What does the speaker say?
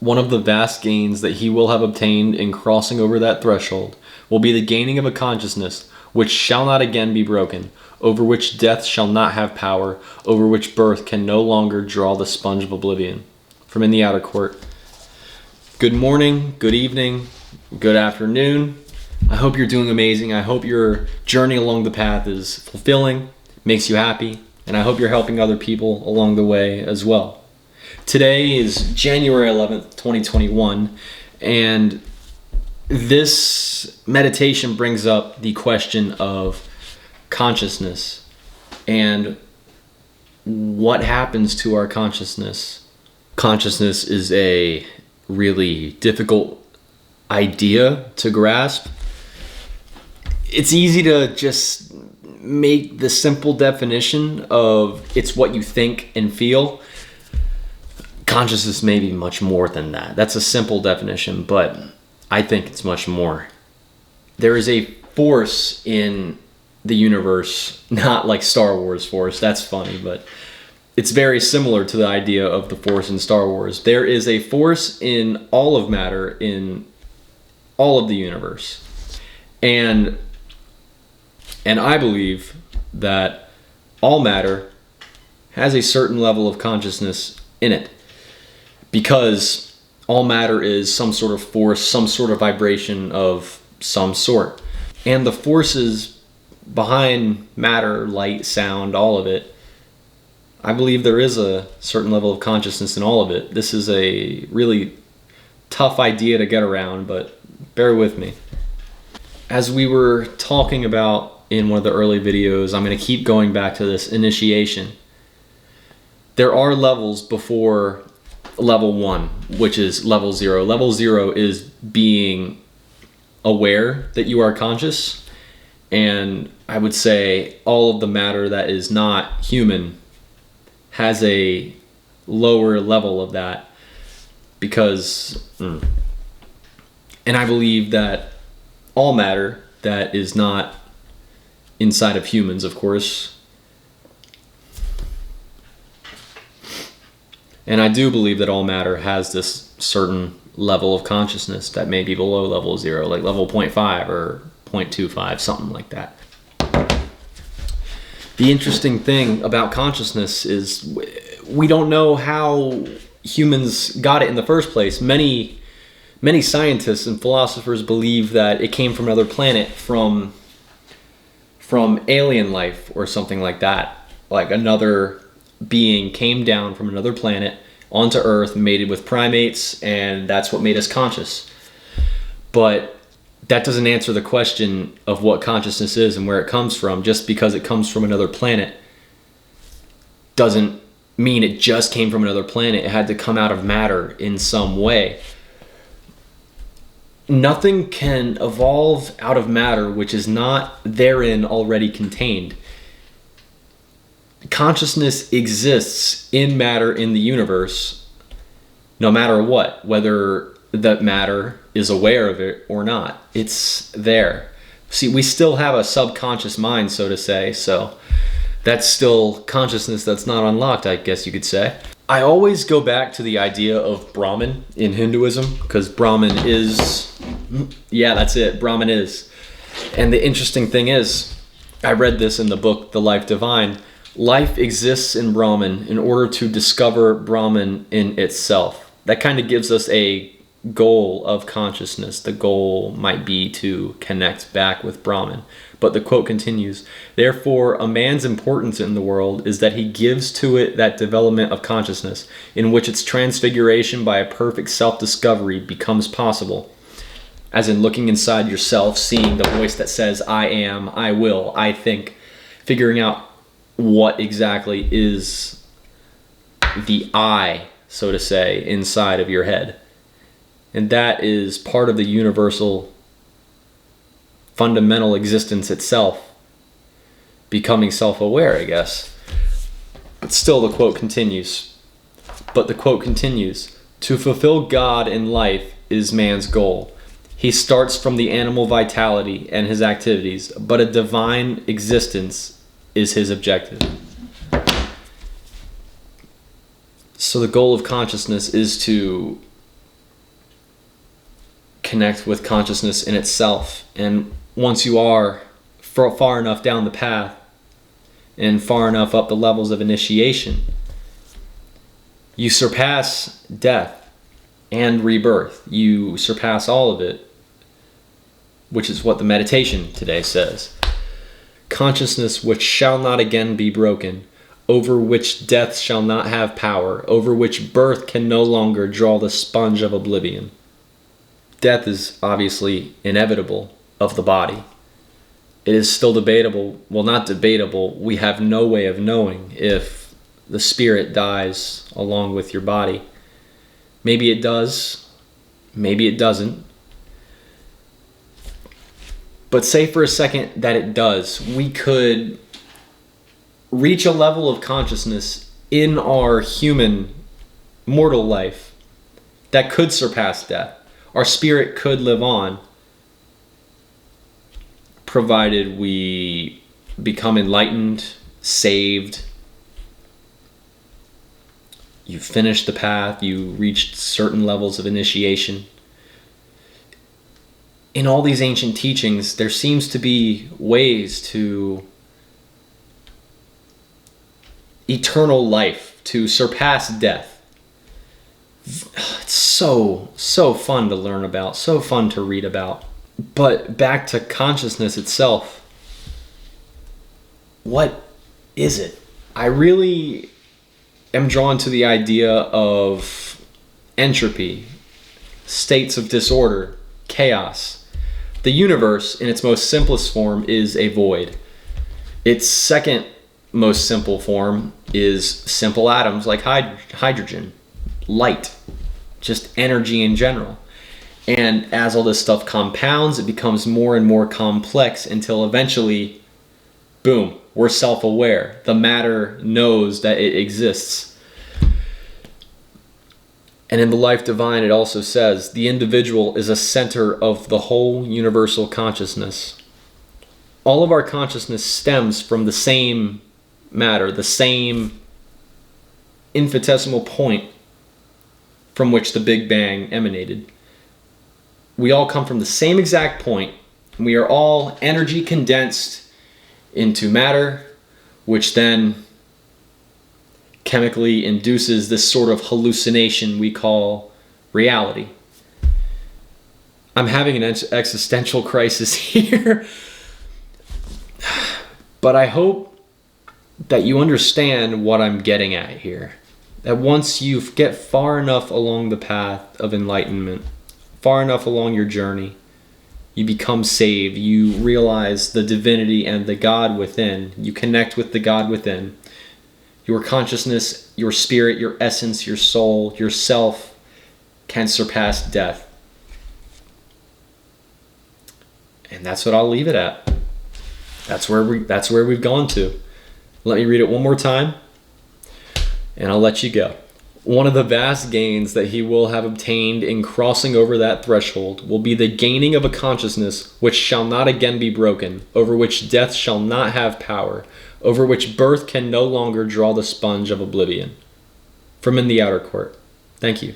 one of the vast gains that he will have obtained in crossing over that threshold will be the gaining of a consciousness which shall not again be broken, over which death shall not have power, over which birth can no longer draw the sponge of oblivion. From In the Outer Court. Good morning, good evening, good afternoon. I hope you're doing amazing. I hope your journey along the path is fulfilling, makes you happy, and I hope you're helping other people along the way as well. Today is January 11th, 2021, and this meditation brings up the question of consciousness and what happens to our consciousness. Consciousness is a really difficult idea to grasp. It's easy to just make the simple definition of it's what you think and feel. Consciousness may be much more than that. That's a simple definition, but I think it's much more. There is a force in the universe, not like Star Wars force, that's funny, but it's very similar to the idea of the force in Star Wars. There is a force in all of matter, in all of the universe. And I believe that all matter has a certain level of consciousness in it, because all matter is some sort of force, some sort of vibration of some sort. And the forces behind matter, light, sound, all of it, I believe there is a certain level of consciousness in all of it. This is a really tough idea to get around, but bear with me. As we were talking about in one of the early videos, I'm going to keep going back to this initiation. There are levels before level 1, which is level 0. Level 0 is being aware that you are conscious, and I would say all of the matter that is not human has a lower level of that, because and I believe that all matter that is not inside of humans, of course, and I do believe that all matter has this certain level of consciousness that may be below level 0, like level 0.5 or 0.25, something like that. The interesting thing about consciousness is we don't know how humans got it in the first place. Many scientists and philosophers believe that it came from another planet, from alien life or something like that. Like another being came down from another planet onto Earth, mated with primates, and that's what made us conscious. But that doesn't answer the question of what consciousness is and where it comes from. Just because it comes from another planet doesn't mean it just came from another planet. It had to come out of matter in some way. Nothing can evolve out of matter which is not therein already contained. Consciousness exists in matter in the universe, no matter what, whether that matter is aware of it or not. It's there. See, we still have a subconscious mind, so to say, so that's still consciousness that's not unlocked, I guess you could say. I always go back to the idea of Brahman in Hinduism, because Brahman is, yeah, that's it, Brahman is. And the interesting thing is, I read this in the book, The Life Divine, life exists in Brahman in order to discover Brahman in itself. That kind of gives us a goal of consciousness. The goal might be to connect back with Brahman. But the quote continues, "Therefore, a man's importance in the world is that he gives to it that development of consciousness, in which its transfiguration by a perfect self-discovery becomes possible." As in looking inside yourself, seeing the voice that says, I am, I will, I think, figuring out what exactly is the I, so to say, inside of your head. And that is part of the universal fundamental existence itself, becoming self-aware, I guess. But still the quote continues. "To fulfill God in life is man's goal. He starts from the animal vitality and his activities, but a divine existence is his objective." So the goal of consciousness is to connect with consciousness in itself. And once you are far enough down the path and far enough up the levels of initiation, you surpass death and rebirth. You surpass all of it, which is what the meditation today says. Consciousness which shall not again be broken, over which death shall not have power, over which birth can no longer draw the sponge of oblivion. Death is obviously inevitable of the body. It is still debatable, well, not debatable, we have no way of knowing if the spirit dies along with your body. Maybe it does, maybe it doesn't. But say for a second that it does. We could reach a level of consciousness in our human mortal life that could surpass death. Our spirit could live on, provided we become enlightened, saved. You finished the path, you reached certain levels of initiation. In all these ancient teachings, there seems to be ways to eternal life, to surpass death. It's so fun to learn about, so fun to read about. But back to consciousness itself, what is it? I really am drawn to the idea of entropy, states of disorder, chaos. The universe, in its most simplest form, is a void. Its second most simple form is simple atoms like hydrogen, light, just energy in general. And as all this stuff compounds, it becomes more and more complex until eventually, boom, we're self-aware. The matter knows that it exists. And in the Life Divine, it also says, the individual is a center of the whole universal consciousness. All of our consciousness stems from the same matter, the same infinitesimal point from which the Big Bang emanated. We all come from the same exact point, and we are all energy condensed into matter, which then chemically induces this sort of hallucination we call reality. I'm having an existential crisis here, but I hope that you understand what I'm getting at here. That once you get far enough along the path of enlightenment, far enough along your journey, you become saved, you realize the divinity and the God within, you connect with the God within. Your consciousness, your spirit, your essence, your soul, yourself can surpass death. And that's what I'll leave it at. That's where we've gone to. Let me read it one more time, and I'll let you go. One of the vast gains that he will have obtained in crossing over that threshold will be the gaining of a consciousness which shall not again be broken, over which death shall not have power, over which birth can no longer draw the sponge of oblivion. From In the Outer Court. Thank you.